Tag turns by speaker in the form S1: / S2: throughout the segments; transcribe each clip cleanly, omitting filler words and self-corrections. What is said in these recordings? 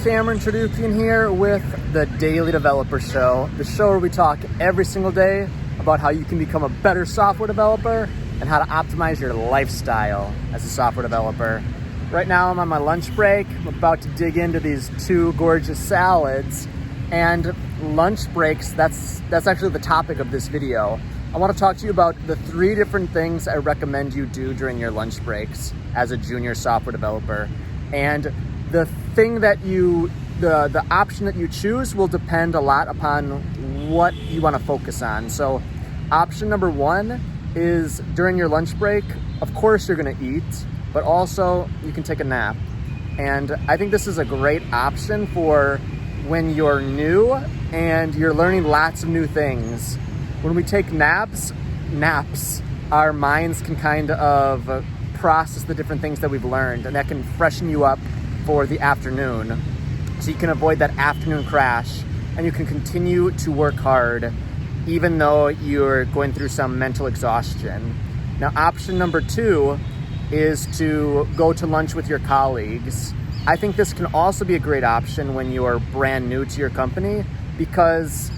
S1: Cameron Tradukian here with the Daily Developer Show, the show where we talk every single day about how you can become a better software developer and how to optimize your lifestyle as a software developer. Right now I'm on my lunch break. I'm about to dig into these two gorgeous salads, and lunch breaks, that's actually the topic of this video. I want to talk to you about the 3 different things I recommend you do during your lunch breaks as a junior software developer. And the thing that the option that you choose will depend a lot upon what you want to focus on. So option number 1 is during your lunch break, of course you're going to eat, but also you can take a nap. And I think this is a great option for when you're new and you're learning lots of new things. When we take naps, our minds can kind of process the different things that we've learned, and that can freshen you up for the afternoon. So you can avoid that afternoon crash, and you can continue to work hard even though you're going through some mental exhaustion. Now, option number 2 is to go to lunch with your colleagues. I think this can also be a great option when you're brand new to your company, because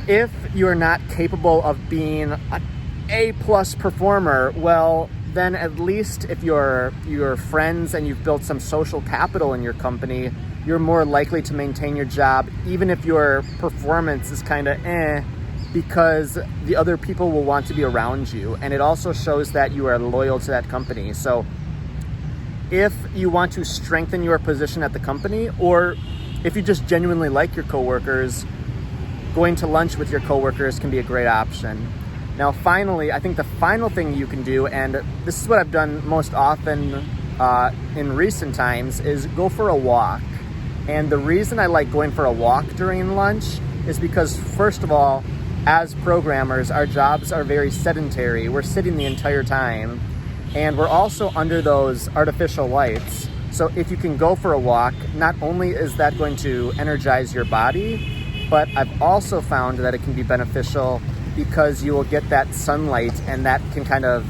S1: if you're not capable of being an A+ performer, well, then at least if you're friends and you've built some social capital in your company, you're more likely to maintain your job, even if your performance is kind of because the other people will want to be around you. And it also shows that you are loyal to that company. So if you want to strengthen your position at the company, or if you just genuinely like your coworkers, going to lunch with your coworkers can be a great option. Now, finally, I think the final thing you can do, and this is what I've done most often in recent times, is go for a walk. And the reason I like going for a walk during lunch is because, first of all, as programmers, our jobs are very sedentary. We're sitting the entire time, and we're also under those artificial lights. So if you can go for a walk, not only is that going to energize your body, but I've also found that it can be beneficial because you will get that sunlight, and that can kind of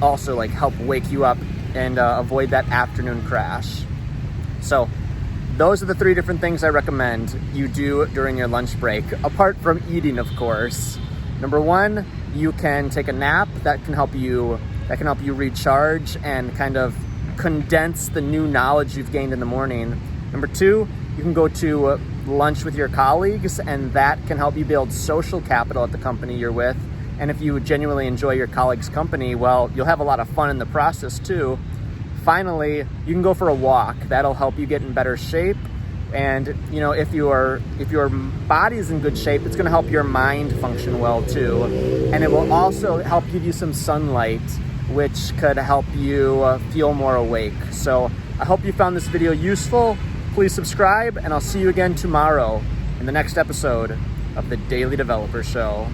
S1: also like help wake you up and avoid that afternoon crash. So those are the 3 different things I recommend you do during your lunch break, apart from eating, of course. Number 1, you can take a nap. That can help you recharge and kind of condense the new knowledge you've gained in the morning. Number 2, you can go to lunch with your colleagues, and that can help you build social capital at the company you're with. And if you genuinely enjoy your colleagues' company, well, you'll have a lot of fun in the process too. Finally, you can go for a walk. That'll help you get in better shape. And if your body is in good shape, it's going to help your mind function well too. And it will also help give you some sunlight, which could help you feel more awake. So I hope you found this video useful. Please subscribe, and I'll see you again tomorrow in the next episode of the Daily Developer Show.